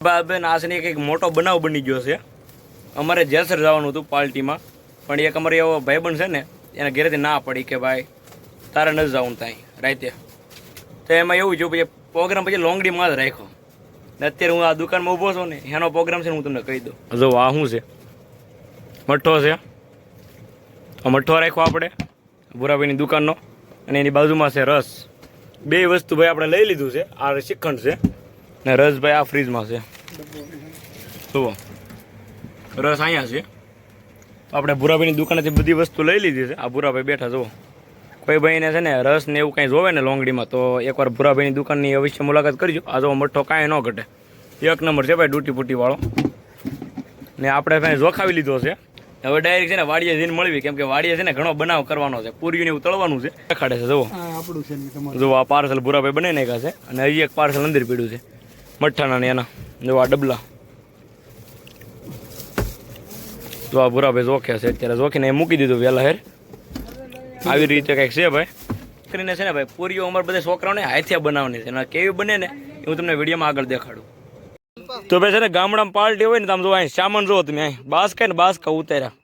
બેન આ છે ને એક મોટો બનાવ બની ગયો છે. અમારે જેસર જવાનું હતું પાર્ટીમાં, પણ એક અમારે એવો ભાઈબંધ છે ને એના ઘરેથી ના પડી કે ભાઈ તારે નથી જવું ત્યાં રાતે. તો એમાં એવું જો પછી પ્રોગ્રામ પછી લોંગડીમાં જ રાખ્યો ને અત્યારે હું આ દુકાનમાં ઊભો છું ને એનો પ્રોગ્રામ છે ને હું તમને કહી દઉં. જો આ શું છે, મઠ્ઠો છે. મઠ્ઠો રાખ્યો આપણે ભૂરાભાઈની દુકાનનો, અને એની બાજુમાં છે રસ. બે વસ્તુ ભાઈ આપણે લઈ લીધું છે. આ શ્રીખંડ છે ને રસ ભાઈ આ ફ્રીજમાં છે. જુઓ રસ અહીંયા છે. આપણે ભૂરાભાઈની દુકાનેથી બધી વસ્તુ લઈ લીધી છે. આ ભૂરાભાઈ બેઠા જુઓ. કોઈ ભાઈને છે ને રસ ને એવું કાંઈ જોવે ને લોંગડીમાં તો એકવાર ભૂરાભાઈની દુકાનની અવશ્ય મુલાકાત કરજો. આ જો મઠ્ઠો કાંઈ ન ઘટે, એક નંબર છે ભાઈ, ડૂટી ફૂટીવાળો. ને આપણે ભાઈ જોખાવી લીધો છે. હવે ડાયરેક્ટ છે ને વાડીએ જઈને મળવી, કેમ કે વાડીએ છે ને ઘણો બનાવ કરવાનો છે. પૂરીને એવું તળવાનું છે. દેખાડે છે જુઓ. જો આ પાર્સલ ભૂરાભાઈ બનાવી નાખ્યા છે, અને હજી એક પાર્સલ અંદર પીડ્યું છે મઠ્ઠાના ને એના. જો આ ડબલા જો આ ભૂરાભાઈ જોખ્યા છે. અત્યારે જોખીને એ મૂકી દીધું વહેલા હેર. આવી રીતે કંઈક છે ભાઈ. કરીને છે ને ભાઈ પૂરીઓ અમારે બધા છોકરાઓને હાથે બનાવવાની છે. કેવી બને ને એ હું તમને વિડીયોમાં આગળ દેખાડું. તો ભાઈ છે ને ગામડામાં પાર્ટી હોય ને તમે જો અહીં સામાન જુઓ તમે, અહીં બાસકા ને બાસકા ઉતાર્યા.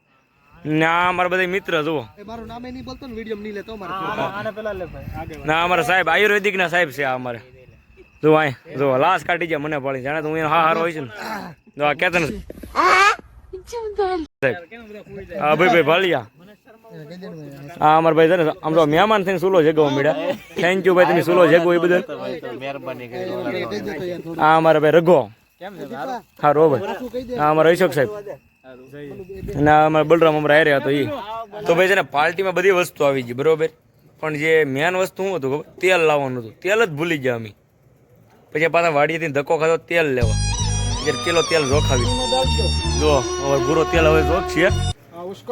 ના અમારા બધા મિત્ર જુઓ. ના અમારા સાહેબ આયુર્વેદિક ના સાહેબ છે. આ અમારે જો અહીં જો લાશ કાઢી જાય મને પડી જાણે તો હું હા હારો હોય છે ને. જો આ કેતન હા ભાઈ ભાલિયા. હા અમારા ભાઈ છે ને આમ તો મહેમાન થઈને સુલો જગાવો મીડા. થેન્ક યુ ભાઈ, તમે સુલો જગવો એ બદલ. હા અમારા ભાઈ રઘો. હા રોબર. હા અમારા અશોક સાહેબ. ના અમારા બલરામ અમારા હારે હતો એ. તો ભાઈ છે ને પાર્ટીમાં બધી વસ્તુ આવી ગઈ બરોબર, પણ જે મેન વસ્તુ શું હતું ખબર, તેલ લાવવાનું હતું. તેલ જ ભૂલી ગયા અમે. પછી પાછા વાડીએથી ધક્કો ખાધો તેલ લેવા. કિલો તેલ જોખાવી. જો હવે ભૂરો તેલ હવે જોખ છે.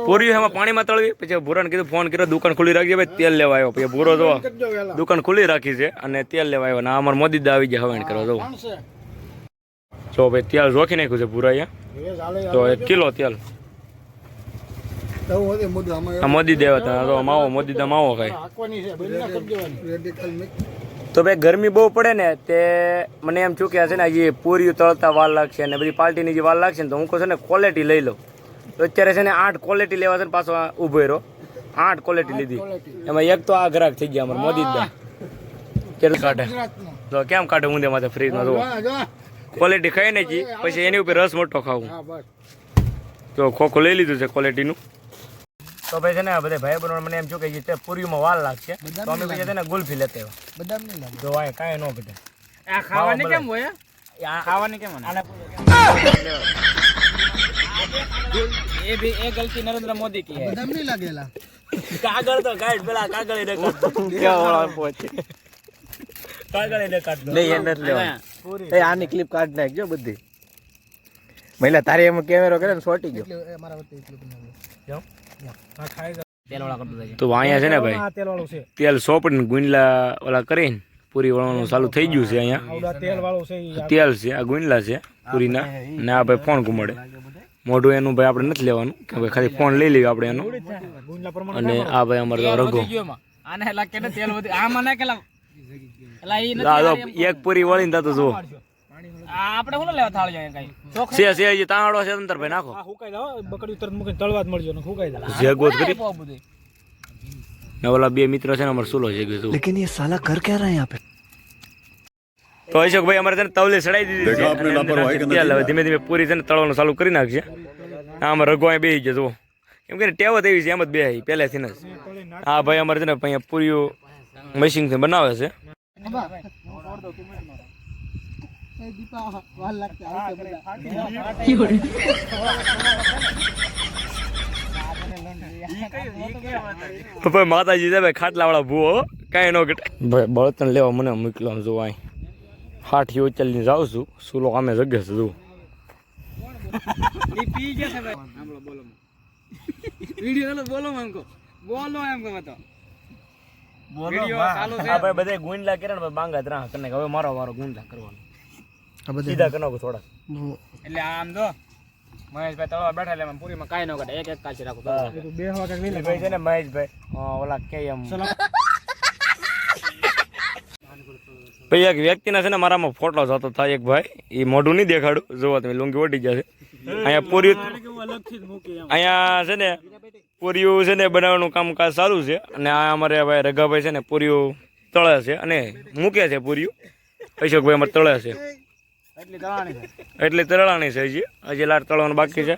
પૂરી એમાં પાણીમાં તળવી. પછી ભૂરાને કીધું ફોન કર્યો, દુકાન ખુલ્લી રાખજે ભાઈ, તેલ લેવા આવ્યો. પછી ભૂરો જો દુકાન ખુલ્લી રાખી છે અને તેલ લેવા આવ્યો. ના અમારે મોદી દા આવી ગયા હવાણ કરવા જવું. જો ભાઈ તેલ જોખી નાખ્યું છે પૂરા અહીંયા. તો 1 કિલો તેલ મોદી દેવા હતા. તો માવો મોદી દા માવો ખાય. તો ભાઈ ગરમી બહુ પડે ને તે મને એમ ચૂક્યા છે ને હજી પૂરી તળતા વાર લાગશે અને બધી પાર્ટીની જે વાર લાગશે ને, તો હું કહું છું ને ક્વોલિટી લઈ લઉં. તો અત્યારે છે ને 8 ક્વોલિટી લેવા છે ને પાછો ઊભો રહ્યો. 8 ક્વોલિટી લીધી. એમાં એક તો આ ગ્રાહક થઈ ગયા અમારે મોદી દા. કેટલું કાઢે તો કેમ કાઢે ઊંધે માથે ફ્રીજમાં જુઓ. ક્વોલિટી ખાઈ નાખી પછી એની ઉપર રસ મોટો ખાવું. તો ખોખું લઈ લીધું છે ક્વોલિટીનું. તો ભાઈ છે ને બધા ભાઈ બનો મને એમ ચૂકે છે પૂરીમાં વાર લાગશે, તો અમે પછી છે ને ગુલ્ફી લેતા આવ્યા. જો આ કાંઈ ન ઘટે. આ ખાવાની કેમ હોય? આ ખાવાની કેમ હોય? એ ભી એ ગલતી નરેન્દ્ર મોદી की है. બદામ નહીં લાગેલા. કાગળ તો કાઢ પેલા કાગળ એ દેખાડ. કેવો વાળા પહોંચે. કાગળ એ દેખાડ. નહીં એ નથી લેવા. એ આની ક્લિપ કાઢ નાખજો બધી. મહિલા તારી એમ કેમેરો કરે ને છોટી ગયો. મારા વચ્ચે એટલું બનાવ્યો. હા ખાઈ તેલ વાળા કરતો જાય. તો અહીંયા છે ને ભાઈ તેલ વાળું છે. તેલ સોપડીને ગુંડલા વાળા કરીને પૂરી વળવાનું ચાલુ થઈ ગયું છે. અહીંયા તેલ વાળું છે. તેલ છે આ ગુંડલા છે પૂરીના. ને આ ભાઈ ફોન ઘુમાડે. મોઢું એનું ભાઈ આપણે નથી લેવાનું, કે ભાઈ ખાલી ફોન લઈ લઈએ આપણે એનો. અને આ ભાઈ અમારે રઘો. એક પૂરી વળીને થતું જુઓ. આપણે શું લેવા થાળ જાય કઈ છે છે હજી તાણડો છે અંતર ભાઈ નાખો. હુકાઈ જાવ બકડી તરત મૂકીને તળવા જ મળજો ને હુકાઈ જાય. જેગોત કરી ને ઓલા બે મિત્ર છે ને અમાર સુલો છે કે લેકિન ये साला कर क्या रहा है यहाँ पे. તો અશોક ભાઈ અમારે છે ને તવલે ચડાઈ દીધી છે. ધીમે ધીમે પૂરી છે ને તળવાનું ચાલુ કરી નાખશે. આમાં રઘો અહીં બેસી જાય જુઓ, કેમ કે ટેવ જ એવી છે એમ જ બે પહેલેથી જ. હા ભાઈ અમારે છે ને અહીંયા પૂરીઓ મશીનથી બનાવે છે. માતાજી છે ભાઈ ખાટલા વાળા ભૂવો કઈ ન ઘટે. ભાઈ બળતણ લેવા મને મોકલો જો અહીં હાઠી ઉચલીને જાઉં છું. સુલો આમે જગે છે જુઓ. બધા ગુંડલા કર્યા બાંગા ત્રણ કરીને હવે મારો વારો ગુંડલા કરવાનો. સીધા કરો થોડા. એટલે આમ જો મહેશભાઈ તળવા બેઠા એટલે પૂરીમાં કાંઈ ન ઘટે. એક એક કાચી રાખો. બે ભાઈ છે ને મહેશભાઈ ઓલા કે એમ પછી એક વ્યક્તિના છે ને મારામાં ફોટો જતો થાય એક ભાઈ, એ મોઢું નહીં દેખાડું, જોવા તમે લુંગી ઓટી જશે. અહીંયા પૂરી અહીંયા છે ને પૂરીઓ છે ને બનાવવાનું કામકાજ ચાલુ છે. અને આ અમારે ભાઈ રઘાભાઈ છે ને પૂરીઓ તળે છે અને મૂકે છે પૂરીઓ. અશોકભાઈ અમારે તળે છે એટલી તળાણી છે. હજી લાટ તળવાનું બાકી છે.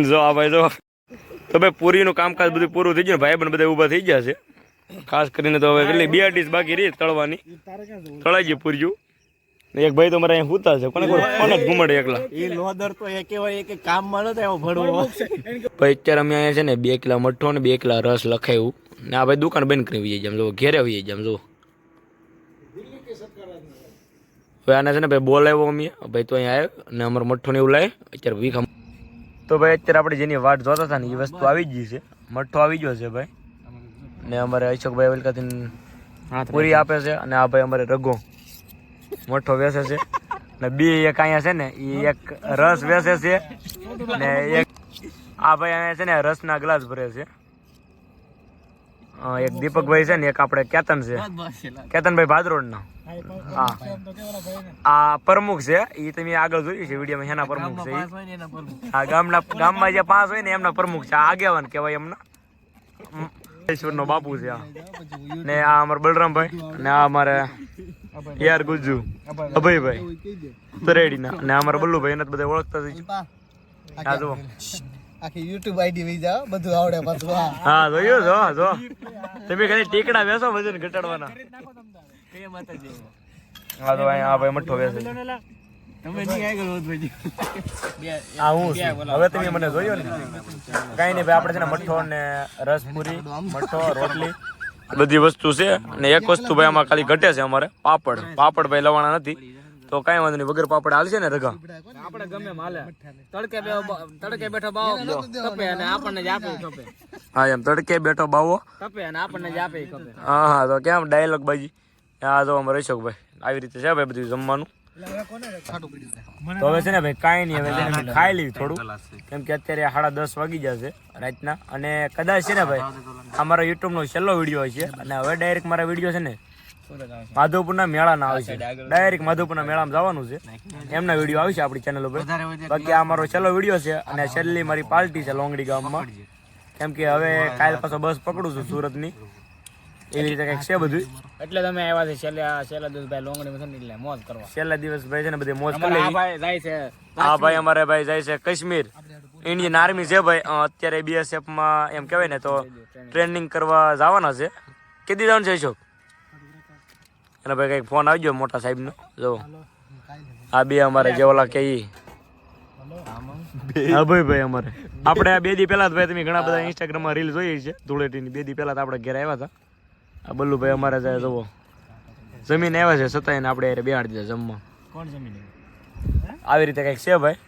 જો આ ભાઈ જો તો ભાઈ પૂરીનું કામકાજ બધું પૂરું થઈ ગયું. ભાઈ પણ બધા ઊભા થઈ ગયા છે. ખાસ કરીને તો હવે કેટલી 2 ડીશ બાકી રહી તળવાની. તળાઈ ગઈ પૂરીઓ. એક ભાઈ તો મારે અહીંયા હુતા છે. કોને કોને જ ઘુમાડે એકલા. એ લોદર તો એક એવા એક કામ મળે તો એવો ભરવો. ભાઈ અત્યારે અમે અહીંયા છે ને 2 કિલા મઠ્ઠો ને 2 કિલા રસ લખાયું. ને આ ભાઈ દુકાન બંધ કરી જઈએ જામ. જો ઘેરે હોઈએ જામ. જો હવે આને છે ને ભાઈ બોલાવ્યો અમે ભાઈ તો અહીંયા આવ્યો અને અમારો મઠ્ઠો ને એવું લાવે અત્યારે વીખા. તો ભાઈ અત્યારે આપણે જેની વાટ જોતા હતા ને એ વસ્તુ આવી ગઈ છે. મઠ્ઠો આવી ગયો છે ભાઈ. ને અમારે અશોકભાઈ વેલકાથી પૂરી આપે છે. અને આ ભાઈ અમારે રઘો મઠ્ઠો વેચે છે. ને બે એક અહીંયા છે ને એ એક રસ વેચે છે. ને એક આ ભાઈ અહીંયા છે ને રસના ગ્લાસ ભરે છે. એક દીપકભાઈ છે ને એક આપણે કેતન છે, કેતનભાઈ ભાદરોડના. હા આ પ્રમુખ છે. એ તમે આગળ જોયું છે વિડીયોમાં. એના પ્રમુખ છે. આ ગામમાં જે 5 હોય ને એમના પ્રમુખ છે. આ આગેવાન કહેવાય એમના. ઈશ્વરનો બાપુ છે આ. ને આ અમારા બલરામભાઈ ને આ અમારે યાર ગુજ્જુ અભયભાઈ તરેડીના. અને અમારા બલ્લુભાઈ એને બધા ઓળખતા જ. આ જો આખી યુટ્યુબ આઈડી વી જાવ બધું આવડે પાછું. હા જોયું જો જો તમે ખાલી ટીકડા વેચો વજન ઘટાડવાના. હા તો અહીંયા આ ભાઈ મઠ્ઠો વેચે. તમે નહીં આગળ હોત ભાઈ. આ હું હવે તમે મને જોયો ને કાંઈ નહીં ભાઈ. આપણે છે ને મઠ્ઠો ને રસપુરી મઠ્ઠો રોટલી બધી વસ્તુ છે. અને એક વસ્તુ ભાઈ આમાં ખાલી ઘટે છે અમારે પાપડ. પાપડ ભાઈ લવાના નથી તો કાંઈ વાંધો નહીં. વગર પાપડ હાલશે ને રઘા. આપણે ગમે માલે તડકે બેઠો બાવો કપે અને આપણને જ આપે કપે. હા એમ તડકે બેઠો બાવો કપે અને આપણને જ આપે કપે. હા હા તો કેમ ડાયલોગ બાજી. હા જો અમારે અશોકભાઈ આવી રીતે છે ભાઈ બધું જમવાનું. તો હવે છે ને ભાઈ કાંઈ નહીં. હવે છે ને ખાઈ લેવી થોડું કેમ કે અત્યારે 10:30 વાગી જશે રાતના. અને કદાચ છે ને ભાઈ અમારો યુટ્યુબનો છેલ્લો વિડીયો છે. અને હવે ડાયરેક્ટ મારા વિડીયો છે ને માધવપુરના મેળાના આવશે. ડાયરેક્ટ માધવપુરના મેળામાં જવાનું છે. એમના વિડીયો આવશે આપણી ચેનલ ઉપર. બાકી આ મારો છેલ્લો વિડીયો છે. અને છેલ્લી મારી પાર્ટી છે લોંગડી ગામમાં. કેમ કે હવે કાલ પાછો બસ પકડું છું સુરતની. એવી રીતે કંઈક છે બધું. એટલે તમે આવ્યા છે છેલ્લા દિવસ ભાઈ લોંગડીમાં એટલે મોજ કરવા. છેલ્લા દિવસ ભાઈ છે ને બધી મોજ કરી આ ભાઈ જાય છે. હા ભાઈ અમારે ભાઈ જાય છે કાશ્મીર. ઇન્ડિયન આર્મી છે ભાઈ. અત્યારે BSF માં એમ કહેવાય ને તો ટ્રેનિંગ કરવા જવાના છે. કેટલી જવાનું છે અશોક? અને ભાઈ કંઈક ફોન આવી ગયો મોટા સાહેબનો. જો આ બે અમારે જે ઓલા કે હા ભાઈ અમારે આપણે આ 2 દી પહેલા જ ભાઈ તમે ઘણા બધા ઇન્સ્ટાગ્રામમાં રીલ જોઈ છે ધૂળેટીની. 2 દી પહેલા આપણે ઘરે આવ્યા હતા. આ બલ્લુભાઈ અમારે જાય જવો જમીન આવ્યા છે છતાંય આપણે યારે બેહાડી દીધા જમવા. કોણ જમીન આવી રીતે કંઈક છે ભાઈ.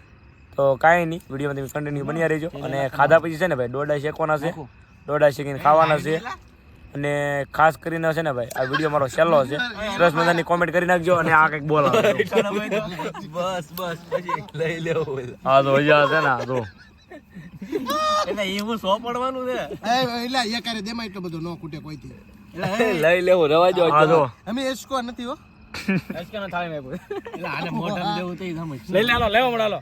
તો કાંઈ નહીં વિડીયોમાં તમે કન્ટિન્યુ બન્યા રહેજો. અને ખાધા પછી છે ને ભાઈ ડોડા શેકવાના છે. ડોડા શેકીને ખાવાના છે. અને ખાસ કરીને છે ને ભાઈ આ વિડીયો મારો છેલ્લો છે. સરસ મજાની કોમેન્ટ કરી નાખજો. અને આ કંઈક બોલાવો બસ પછી લઈ લેવો. હા તો હજી છે ને તો એટલે એવું સોપડવાનું છે. એટલે એ કરે દેમાં એટલો બધો નો ખૂટે કોઈથી. લઈ લેવો રવા જો. હા તો અમે એસ્કો નથી હો. એસકેનો થાળી મેં એટલે આને મોઢામાં દેવું તો સમજ. લઈ લે હાલો લેવો મળાલો.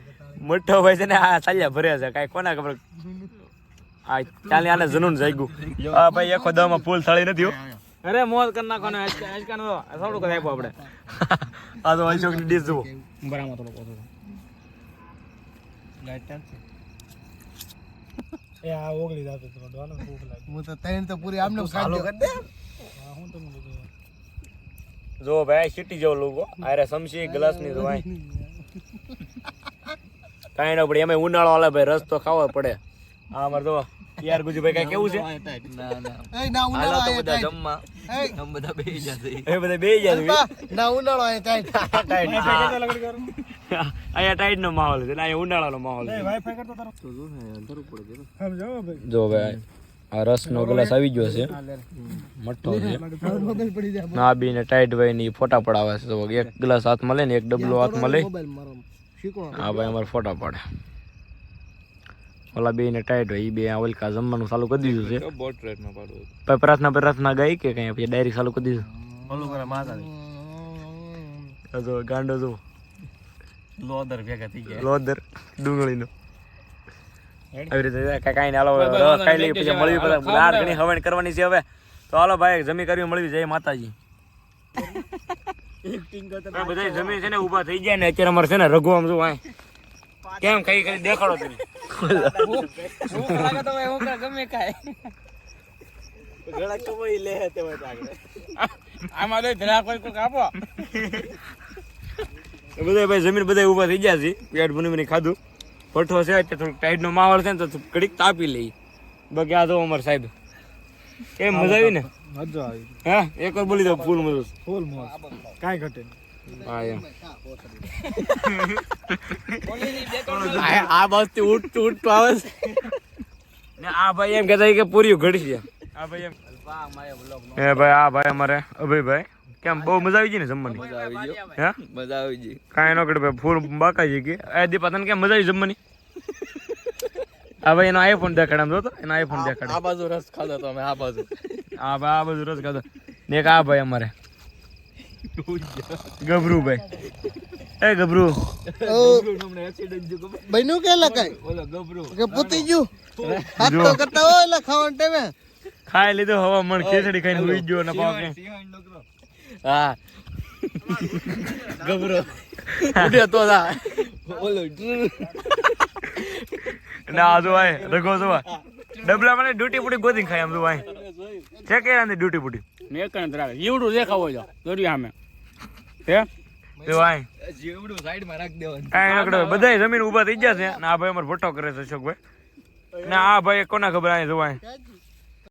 મોટો ભાઈ છે ને આ ચાલ્યા ભર્યા છે. કાંઈ કોના ખબર. હા ચાલે આને જનૂન જાગ્યું. હા ભાઈ એકો દવામાં ફૂલ થાળી નથી હો. અરે મોજ કરી નાખો ને એસકેનો થોડું કરી આપ્યું આપણે. આ તો અશોકની ડીશ જુઓ. બરાબર થોડું કહો એ આ ઓગળી જાતો તો ડોનો ભૂખ લાગી. હું તો તૈન તો પૂરી આમને ચાલુ કરી દે. હું તમને બધું જો ભાઈ સિટી જેવો લોકો આરે સમસી ગ્લાસની તો ભાઈ કાંઈ ન પડે. એમાં ઉનાળો હાલે ભાઈ રસ તો ખાવો પડે. હા અમારે તો યાર ગુજુભાઈ કાંઈ કેવું છે? એ ના ઉનાળો આયા બધા ટાઈટ. જમવા એ બધા બેહી જશે. ના ઉનાળો આયા ટાઈટ. અહીંયા ટાઈટ નો માહોલ છે. અહીંયા ઉનાળાનો માહોલ છે. વાઈફાઈ કરતો તારો સમજો ભાઈ. જો ભાઈ આ રસનો ગ્લાસ આવી ગયો છે. મઠ્ઠો છે. મોબાઈલ પડી જાય. ના બીને ટાઈટ ભાઈ ની ફોટા પડાવે છે. તો એક ગ્લાસ હાથમાં લે ને એક ડબલો હાથમાં લે. મોબાઈલ મારો શીખો. હા ભાઈ અમારે ફોટા પાડે. ઓલા બે ને ટાઈટ હોય એ બે ઓલકા જમવાનું ચાલુ કરી દીધું છે. પછી પ્રાર્થના ગાઈ કે કઈ પછી ડાયરેક્ટ ચાલુ કરી દીધું. ઓલું કરે માથા જો ગાંડો જો લોદર ભેગા થઈ ગયા લોદર ડુંગળીનો આવી રીતે કાંઈ હાલો ખાઈ લઈએ પછી મળવી પછી રાત ઘણી હવન કરવાની છે હવે તો હાલો ભાઈ જમી કરવી મળવી જય માતાજી બધા જમીન છે ને ઊભા થઈ ગયા ને અત્યારે અમારે છે ને રઘુ આમ જો કેમ ખાઈ ખાઈ દેખાડો તમે ગમે કાય ગળા કમાઈ લે તેમાં આગળ આમાં તો ધરા કોઈ આપો બધા ભાઈ જમીન બધા ઊભા થઈ ગયા છે પેટ બની ખાધું પઠો છે એટલે થોડુંક ટાઈટ નો માહોલ છે ને તો ઘડીક તાપી લઈ બાકી આ તો અમાર સાહેબ કેમ મજા આવી ને મજા આવી હા એક વાર બોલી દો ફૂલ મજા ફૂલ મોજ કાઈ ઘટે હા એમ આ બસથી ઉઠ આવે ને આ ભાઈ એમ કહેતા કે પૂરી ઘડી છે આ ભાઈ એમ હે ભાઈ આ ભાઈ અમારે અભયભાઈ કેમ બહુ મજા આવી ગઈ ને જમવાની હે મજા આવી ગઈ કાંઈ નો કડે ફૂલ બાકા છે કે આ દીપા તને કેમ મજા આવી જમવાની આ ભાઈ એનો આઈફોન દેખાડ આમ જો તો એનો આઈફોન દેખાડ આ બાજુ રસ ખાધો તો અમે આ બાજુ આ બધું રસ ખાધો ને એક આ ભાઈ અમારે ગભરું ભાઈ એ ગભરું બન્યું કે લકાય ઓલો ગબરું કે પૂતી ગયું હાથ તો કરતા હોય એટલે ખાવાનું ટાઈમે ખાઈ લીધું હવા મણ ખીચડી ખાઈને હુઈ ગયો ને પાકે હા ગબરો ઉડ્યો તો જા ઓલો ના આ જો આય રગો જો ડબલા મને ડ્યુટી પૂટી ગોતી ખાય આમ જો આય છે કે આને ડ્યુટી પૂટી ને કણ ધરાવે જીવડું દેખાવો જો દોરી સામે હે તો આય જીવડું સાઈડ માં રાખ દેવાનું કાંઈ નકડો બધાય જમીન ઊભા થઈ ગયા છે ને આ ભાઈ અમારે ભટ્ટો કરે છે અશોકભાઈ ને આ ભાઈ કોના ખબર આય જો આય